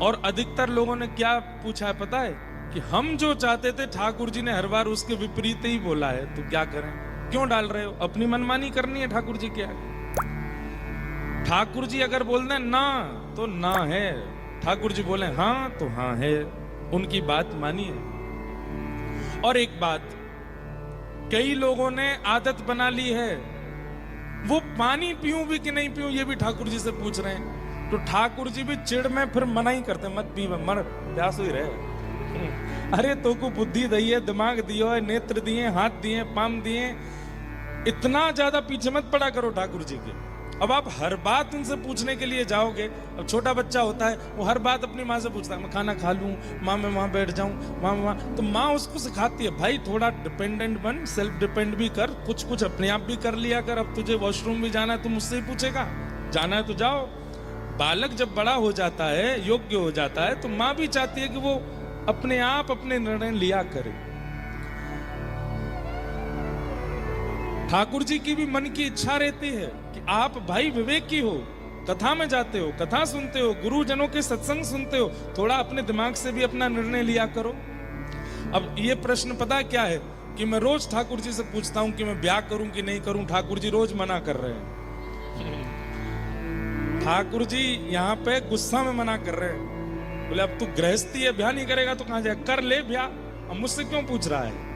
और अधिकतर लोगों ने क्या पूछा है पता है? कि हम जो चाहते थे ठाकुर जी ने हर बार उसके विपरीत ही बोला है, तो क्या करें? क्यों डाल रहे हो? अपनी मनमानी करनी है ठाकुर जी क्या है? ठाकुर जी अगर बोल दें ना तो ना है, ठाकुर जी बोले हाँ तो हाँ है, उनकी बात मानिए। और एक बात, कई लोगों ने आदत बना ली है, वो पानी पीऊं भी कि नहीं पीऊं ये भी ठाकुर जी से पूछ रहे हैं। तो ठाकुर जी भी चिढ़ में फिर मना ही करते, मत पी, मर प्यास ही रहे। अरे तो को बुद्धि दी है, दिमाग दियो है, नेत्र दिए, हाथ दिए, पाम दिए, इतना ज्यादा पीछे मत पड़ा करो ठाकुर जी के। अब आप हर बात उनसे पूछने के लिए जाओगे, अब छोटा बच्चा होता है वो हर बात अपनी माँ से पूछता है, मैं खाना खा लूं माँ, मैं वहां बैठ जाऊं माँ, तो माँ उसको सिखाती है भाई थोड़ा डिपेंडेंट बन, सेल्फ डिपेंड भी कर, कुछ कुछ अपने आप भी कर लिया कर। अब तुझे वॉशरूम भी जाना है तो मुझसे ही पूछेगा, जाना है तो जाओ। बालक जब बड़ा हो जाता है, योग्य हो जाता है, तो माँ भी चाहती है कि वो अपने आप अपने निर्णय लिया करे। ठाकुर जी की भी मन की इच्छा रहती है कि आप भाई विवेकी हो, कथा में जाते हो, कथा सुनते हो, गुरुजनों के सत्संग सुनते हो, थोड़ा अपने दिमाग से भी अपना निर्णय लिया करो। अब ये प्रश्न पता क्या है कि मैं रोज ठाकुर जी से पूछता हूं कि मैं ब्याह करूं कि नहीं करूं, ठाकुर जी रोज मना कर रहे हैं। ठाकुर जी यहाँ पे गुस्सा में मना कर रहे हैं, बोले अब तू गृहस्थी है, ब्याह नहीं करेगा तो कहां जाए, कर ले ब्याह, अब मुझसे क्यों पूछ रहा है?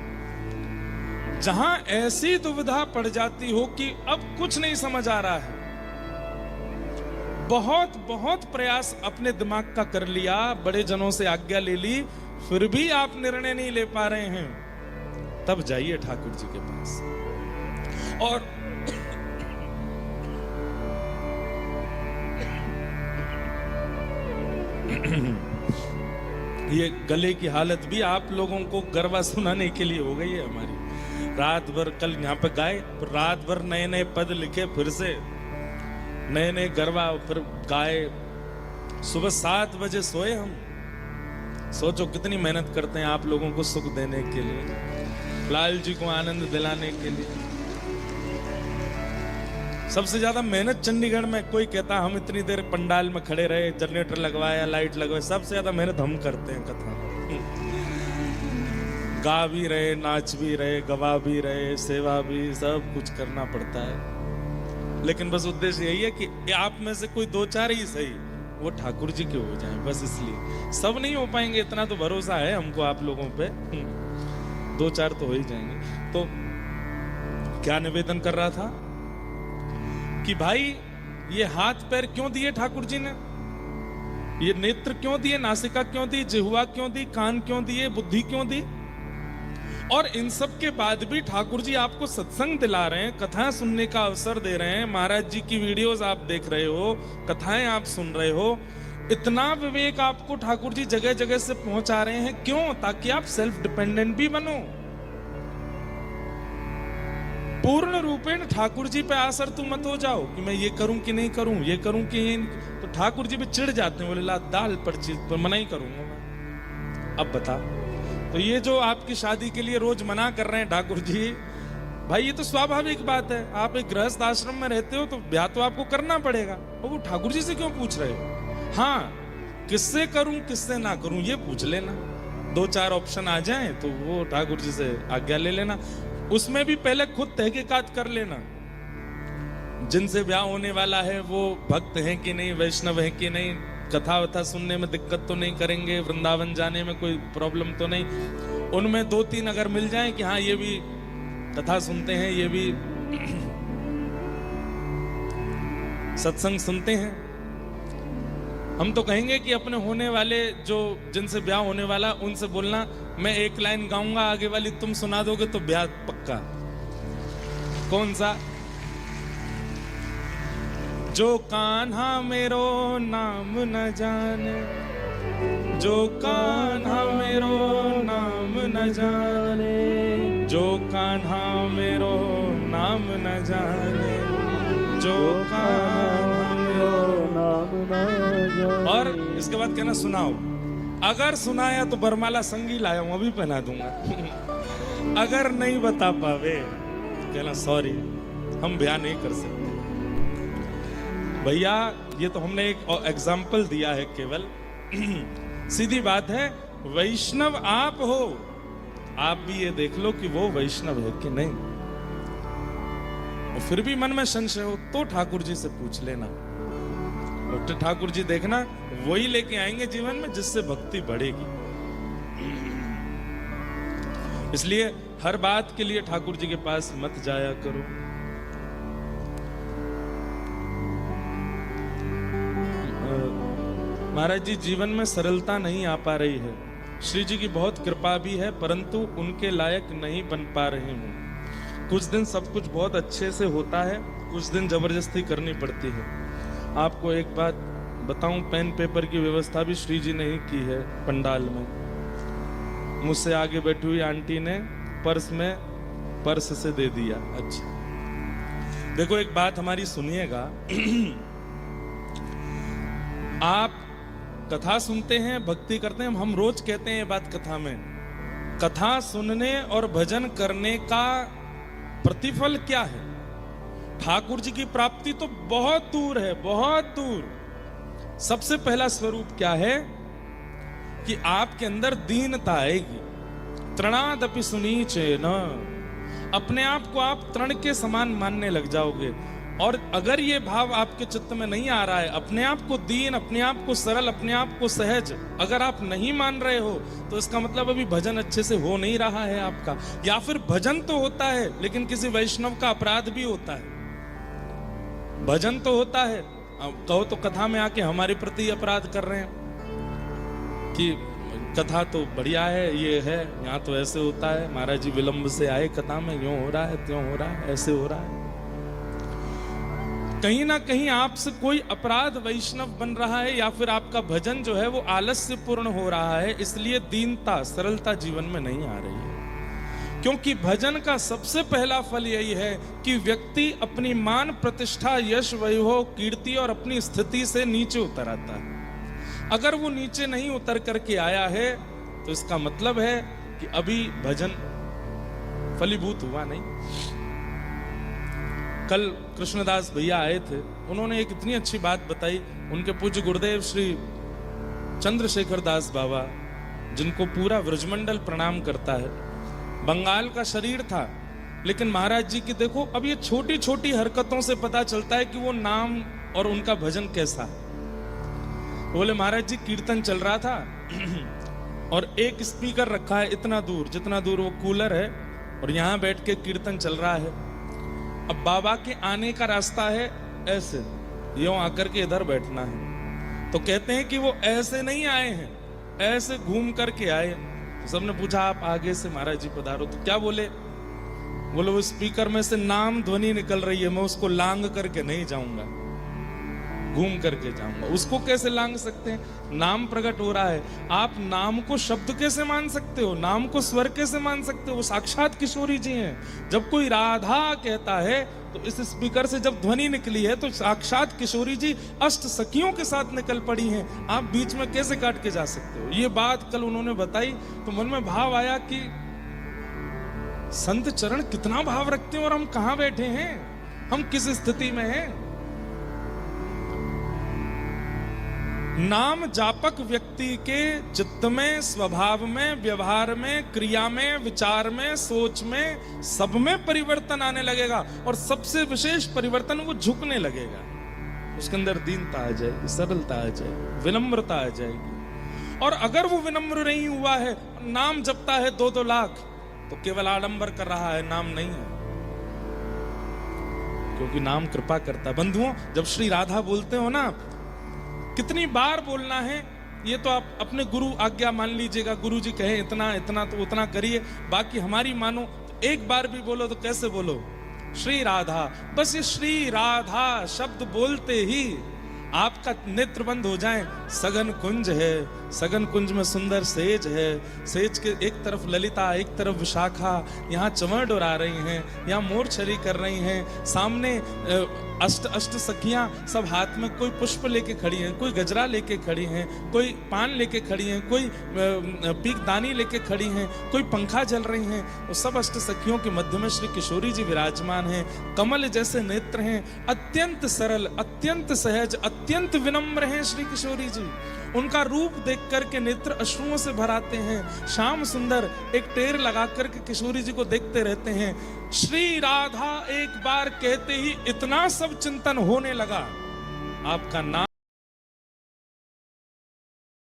जहां ऐसी दुविधा पड़ जाती हो कि अब कुछ नहीं समझ आ रहा है, बहुत बहुत प्रयास अपने दिमाग का कर लिया, बड़े जनों से आज्ञा ले ली, फिर भी आप निर्णय नहीं ले पा रहे हैं, तब जाइए ठाकुर जी के पास। और ये गले की हालत भी आप लोगों को गरबा सुनाने के लिए हो गई है हमारी। रात भर कल यहाँ पे गाए, रात भर नए नए पद लिखे, फिर से नए नए गरबा फिर गाए, सुबह 7 बजे सोए हम। सोचो कितनी मेहनत करते हैं आप लोगों को सुख देने के लिए, लाल जी को आनंद दिलाने के लिए। सबसे ज्यादा मेहनत चंडीगढ़ में, कोई कहता हम इतनी देर पंडाल में खड़े रहे, जनरेटर लगवाया, लाइट लगवाए, सबसे ज्यादा मेहनत हम करते हैं कथा में। गा भी रहे, नाच भी रहे, गवा भी रहे, सेवा भी, सब कुछ करना पड़ता है, लेकिन बस उद्देश्य यही है कि आप में से कोई 2-4 ही सही वो ठाकुर जी के हो जाएं, बस इसलिए। सब नहीं हो पाएंगे, इतना तो भरोसा है हमको आप लोगों पे, 2-4 तो हो ही जाएंगे। तो क्या निवेदन कर रहा था कि भाई ये हाथ पैर क्यों दिए ठाकुर जी ने, ये नेत्र क्यों दिए, नासिका क्यों दी, जिह्वा क्यों दी, कान क्यों दिए, बुद्धि क्यों दी, और इन सब के बाद भी ठाकुर जी आपको सत्संग दिला रहे हैं, कथाएं सुनने का अवसर दे रहे हैं, महाराज जी की वीडियोस आप देख रहे हो, कथाएं आप सुन रहे हो, इतना विवेक आपको ठाकुर जी जगह जगह से पहुंचा रहे हैं, क्यों? ताकि आप सेल्फ डिपेंडेंट भी बनो, पूर्ण रूपेण ठाकुर जी पे आसर तू मत हो जाओ कि मैं ये करूं कि नहीं करूं, ये करूं कि ये, तो ठाकुर जी भी चिढ़ जाते हैं, बोले ला दाल पर चीज पर मना ही करूंगा मैं। अब बता, तो ये जो आपकी शादी के लिए रोज मना कर रहे हैं ठाकुर जी, भाई ये तो स्वाभाविक बात है, आप एक गृहस्थ आश्रम में रहते हो तो ब्याह तो आपको करना पड़ेगा, और वो ठाकुर जी से क्यों पूछ रहे हो? हाँ, किससे करूं किससे ना करूं ये पूछ लेना, 2-4 ऑप्शन आ जाएं तो वो ठाकुर जी से आज्ञा ले लेना, उसमें भी पहले खुद तहकीकात कर लेना, जिनसे ब्याह होने वाला है वो भक्त हैं कि नहीं, वैष्णव हैं कि नहीं, कथा वथा सुनने में दिक्कत तो नहीं करेंगे, वृंदावन जाने में कोई प्रॉब्लम तो नहीं। उनमें 2-3 अगर मिल जाएं कि हाँ ये भी कथा सुनते हैं, ये भी सत्संग सुनते हैं, हम तो कहेंगे कि अपने होने वाले जो जिनसे ब्याह होने वाला उनसे बोलना, मैं एक लाइन गाऊंगा, आगे वाली तुम सुना दोगे तो ब्याह पक्का। कौन सा? जो कान्हा मेरो नाम न जाने, जो कान्हा मेरो नाम न जाने, जो कान्हा मेरो नाम न जाने, जो कान्हा मेरो नाम न जाने। और इसके बाद कहना सुनाओ, अगर सुनाया तो बरमाला संगी लाया हूं, अभी पहना दूंगा। अगर नहीं बता पावे कहना सॉरी, हम ब्याह नहीं कर सकते। भैया ये तो हमने एक एग्जाम्पल दिया है केवल, सीधी बात है, वैष्णव आप हो, आप भी ये देख लो कि वो वैष्णव है कि नहीं। और फिर भी मन में संशय हो तो ठाकुर जी से पूछ लेना। डॉक्टर ठाकुर जी देखना वही लेके आएंगे जीवन में जिससे भक्ति बढ़ेगी। इसलिए हर बात के लिए ठाकुर जी के पास मत जाया करो। महाराज जी, जीवन में सरलता नहीं आ पा रही है। श्री जी की बहुत कृपा भी है, परंतु उनके लायक नहीं बन पा रहे हूं। कुछ दिन सब कुछ बहुत अच्छे से होता है, कुछ दिन जबरदस्ती करनी पड़ती है। आपको एक बात बताऊं, पेन पेपर की व्यवस्था भी श्री जी ने ही की है पंडाल में। मुझसे आगे बैठी हुई आंटी ने पर्स से दे दिया। अच्छा देखो, एक बात हमारी सुनिएगा। आप कथा सुनते हैं, भक्ति करते हैं, हम रोज कहते हैं ये बात कथा में, कथा सुनने और भजन करने का प्रतिफल क्या है? ठाकुर जी की प्राप्ति तो बहुत दूर है, बहुत दूर। सबसे पहला स्वरूप क्या है कि आपके अंदर दीनता आएगी। तृणादपि सुनीचेन, अपने आप को आप तृण के समान मानने लग जाओगे। और अगर ये भाव आपके चित्त में नहीं आ रहा है, अपने आप को दीन, अपने आप को सरल, अपने आप को सहज अगर आप नहीं मान रहे हो, तो इसका मतलब अभी भजन अच्छे से हो नहीं रहा है आपका। या फिर भजन तो होता है लेकिन किसी वैष्णव का अपराध भी होता है। भजन तो होता है, कहो तो कथा में आके हमारे प्रति अपराध कर रहे हैं कि कथा तो बढ़िया है, ये है, यहाँ तो ऐसे होता है, महाराज जी विलंब से आए कथा में, यूं हो रहा है, त्यों हो रहा है, ऐसे हो रहा है। कहीं ना कहीं आपसे कोई अपराध वैष्णव बन रहा है, या फिर आपका भजन जो है वो आलस्य पूर्ण हो रहा है, इसलिए दीनता, सरलता जीवन में नहीं आ रही है। क्योंकि भजन का सबसे पहला फल यही है कि व्यक्ति अपनी मान, प्रतिष्ठा, यश, वैभव, कीर्ति और अपनी स्थिति से नीचे उतर आता है। अगर वो नीचे नहीं उतर करके आया है तो इसका मतलब है कि अभी भजन फलीभूत हुआ नहीं। कल कृष्णदास भैया आए थे, उन्होंने एक इतनी अच्छी बात बताई। उनके पूज्य गुरुदेव श्री चंद्रशेखर दास बाबा, जिनको पूरा व्रजमंडल प्रणाम करता है, बंगाल का शरीर था, लेकिन महाराज जी की देखो अब ये छोटी छोटी हरकतों से पता चलता है कि वो नाम और उनका भजन कैसा है। बोले महाराज जी कीर्तन चल रहा था और एक स्पीकर रखा है इतना दूर, जितना दूर वो कूलर है, और यहां बैठ के कीर्तन चल रहा है। अब बाबा के आने का रास्ता है ऐसे, यूं आकर के इधर बैठना है। तो कहते हैं कि वो ऐसे नहीं आए हैं, ऐसे घूम करके आए। तो सबने पूछा आप आगे से महाराज जी पधारो, तो क्या बोले? बोले वो स्पीकर में से नाम ध्वनि निकल रही है, मैं उसको लांग करके नहीं जाऊंगा, घूम करके जाऊंगा। उसको कैसे लांग सकते हैं? नाम प्रकट हो रहा है। आप नाम को शब्द कैसे मान सकते हो? नाम को स्वर कैसे मान सकते हो? वो साक्षात किशोरी जी हैं। जब कोई राधा कहता है तो इस स्पीकर से जब ध्वनि निकली है तो साक्षात किशोरी जी अष्ट सखियों के साथ निकल पड़ी हैं। आप बीच में कैसे काट के जा सकते हो? ये बात कल उन्होंने बताई तो मन में भाव आया कि संत चरण कितना भाव रखते हैं और हम कहां बैठे हैं, हम किस स्थिति में हैं। नाम जापक व्यक्ति के चित्त में, स्वभाव में, व्यवहार में, क्रिया में, विचार में, सोच में, सब में परिवर्तन आने लगेगा। और सबसे विशेष परिवर्तन, वो झुकने लगेगा। उसके अंदर दीनता आ जाएगी, सरलता आ जाएगी, विनम्रता आ जाएगी। और अगर वो विनम्र नहीं हुआ है, नाम जपता है 2-2 लाख, तो केवल आडंबर कर रहा है, नाम नहीं है। क्योंकि नाम कृपा करता है। बंधुओं, जब श्री राधा बोलते हो ना, कितनी बार बोलना है ये तो आप अपने गुरु आज्ञा मान लीजिएगा। गुरु जी कहे इतना इतना तो उतना करिए, बाकी हमारी मानो। तो एक बार भी बोलो तो कैसे बोलो? श्री राधा। बस ये श्री राधा शब्द बोलते ही आपका नेत्र बंद हो जाए। सघन कुंज है, सघन कुंज में सुंदर सेज है, सेज के एक तरफ ललिता, एक तरफ विशाखा, यहाँ चमड़ उड़ा रही हैं, यहाँ मोर छरी कर रही हैं, सामने अष्ट सखियां सब हाथ में कोई पुष्प लेके खड़ी हैं, कोई गजरा लेके खड़ी हैं, कोई पान लेके खड़ी हैं, कोई पीकदानी लेके खड़ी हैं, कोई पंखा जल रही हैं। वो सब अष्ट सखियों के मध्य में श्री किशोरी जी विराजमान हैं। कमल जैसे नेत्र हैं, अत्यंत सरल, अत्यंत सहज, अत्यंत विनम्र हैं श्री किशोरी जी। उनका रूप देख करके नेत्र अश्रुओं से भर आते हैं। श्याम सुंदर एक टेर लगा करके किशोरी जी को देखते रहते हैं। श्री राधा एक बार कहते ही इतना सब चिंतन होने लगा। आपका नाम